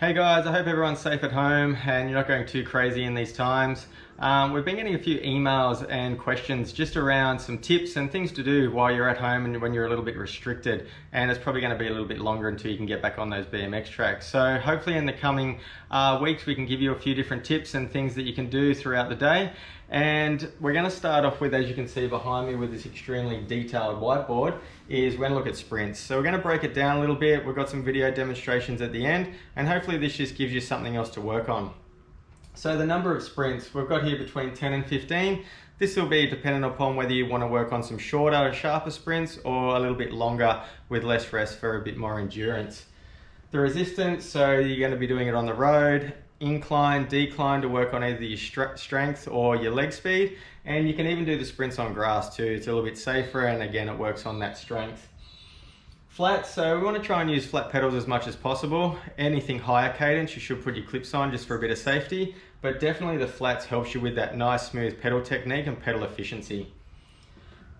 Hey guys, I hope everyone's safe at home and you're not going too crazy in these times. We've been getting a few emails and questions just around some tips and things to do while you're at home and when you're a little bit restricted, and it's probably going to be a little bit longer until you can get back on those BMX tracks. So hopefully in the coming weeks we can give you a few different tips and things that you can do throughout the day. And we're going to start off with, as you can see behind me with this extremely detailed whiteboard, is we're going to look at sprints. So we're going to break it down a little bit. We've got some video demonstrations at the end, and hopefully this just gives you something else to work on. So the number of sprints, we've got here between 10 and 15. This will be dependent upon whether you want to work on some shorter, sharper sprints or a little bit longer with less rest for a bit more endurance. The resistance, so you're going to be doing it on the road, incline, decline to work on either your strength or your leg speed, and you can even do the sprints on grass too. It's a little bit safer, and again it works on that strength. Flat, so we want to try and use flat pedals as much as possible. Anything higher cadence, you should put your clips on just for a bit of safety, but definitely the flats helps you with that nice smooth pedal technique and pedal efficiency.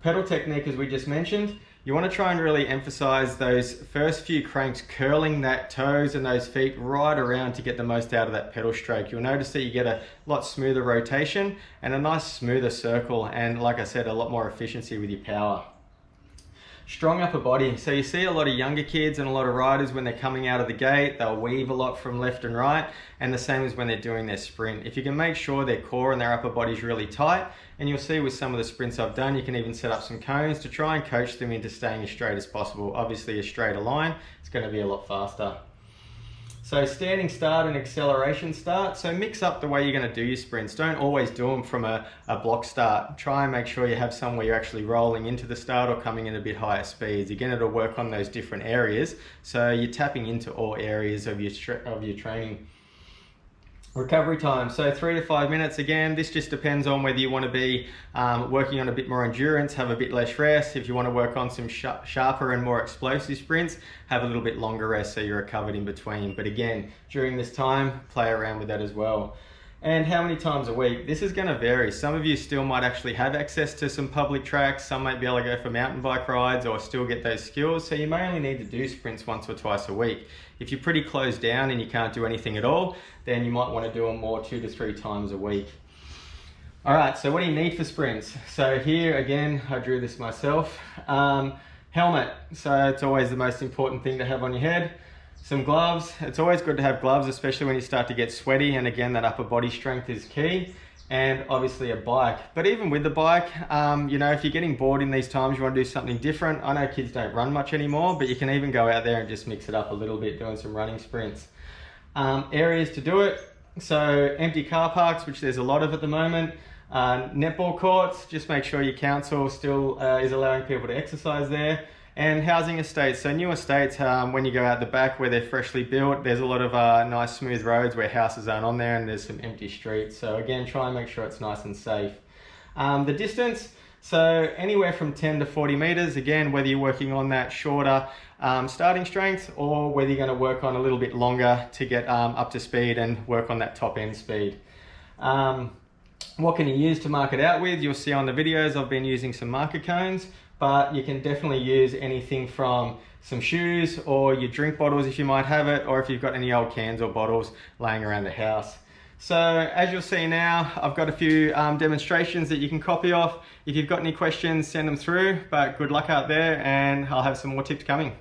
Pedal technique, as we just mentioned, you want to try and really emphasize those first few cranks, curling that toes and those feet right around to get the most out of that pedal stroke. You'll notice that you get a lot smoother rotation and a nice smoother circle, and like I said, a lot more efficiency with your power. Strong upper body. So you see a lot of younger kids and a lot of riders when they're coming out of the gate, they'll weave a lot from left and right, and the same as when they're doing their sprint. If you can make sure their core and their upper body is really tight, and you'll see with some of the sprints I've done, you can even set up some cones to try and coach them into staying as straight as possible. Obviously a straighter line, it's going to be a lot faster. So standing start and acceleration start. So mix up the way you're going to do your sprints. Don't always do them from a block start. Try and make sure you have some where you're actually rolling into the start or coming in a bit higher speeds. Again, it'll work on those different areas. So you're tapping into all areas of your training. Recovery time, so 3 to 5 minutes. Again, this just depends on whether you want to be working on a bit more endurance, have a bit less rest. If you want to work on some sharper and more explosive sprints, have a little bit longer rest so you're recovered in between. But again, during this time, play around with that as well. And how many times a week? This is going to vary. Some of you still might actually have access to some public tracks. Some might be able to go for mountain bike rides or still get those skills. So you may only need to do sprints once or twice a week. If you're pretty closed down and you can't do anything at all, then you might want to do them more 2 to 3 times a week. All right, so what do you need for sprints? So here again, I drew this myself. Helmet, so it's always the most important thing to have on your head. Some gloves, it's always good to have gloves, especially when you start to get sweaty, and again that upper body strength is key. And obviously a bike. But even with the bike, you know, if you're getting bored in these times, you want to do something different. I know kids don't run much anymore, but you can even go out there and just mix it up a little bit, doing some running sprints. Areas to do it, so empty car parks, which there's a lot of at the moment. Netball courts, just make sure your council still is allowing people to exercise there. And housing estates, so new estates, when you go out the back where they're freshly built, there's a lot of nice smooth roads where houses aren't on there, and there's some empty streets. So again, try and make sure it's nice and safe. The distance, so anywhere from 10 to 40 meters, again, whether you're working on that shorter starting strength or whether you're going to work on a little bit longer to get up to speed and work on that top end speed. What can you use to mark it out with? You'll see on the videos I've been using some marker cones, but you can definitely use anything from some shoes or your drink bottles if you might have it, or if you've got any old cans or bottles laying around the house. So as you'll see now, I've got a few demonstrations that you can copy off. If you've got any questions, send them through, but good luck out there, and I'll have some more tips coming.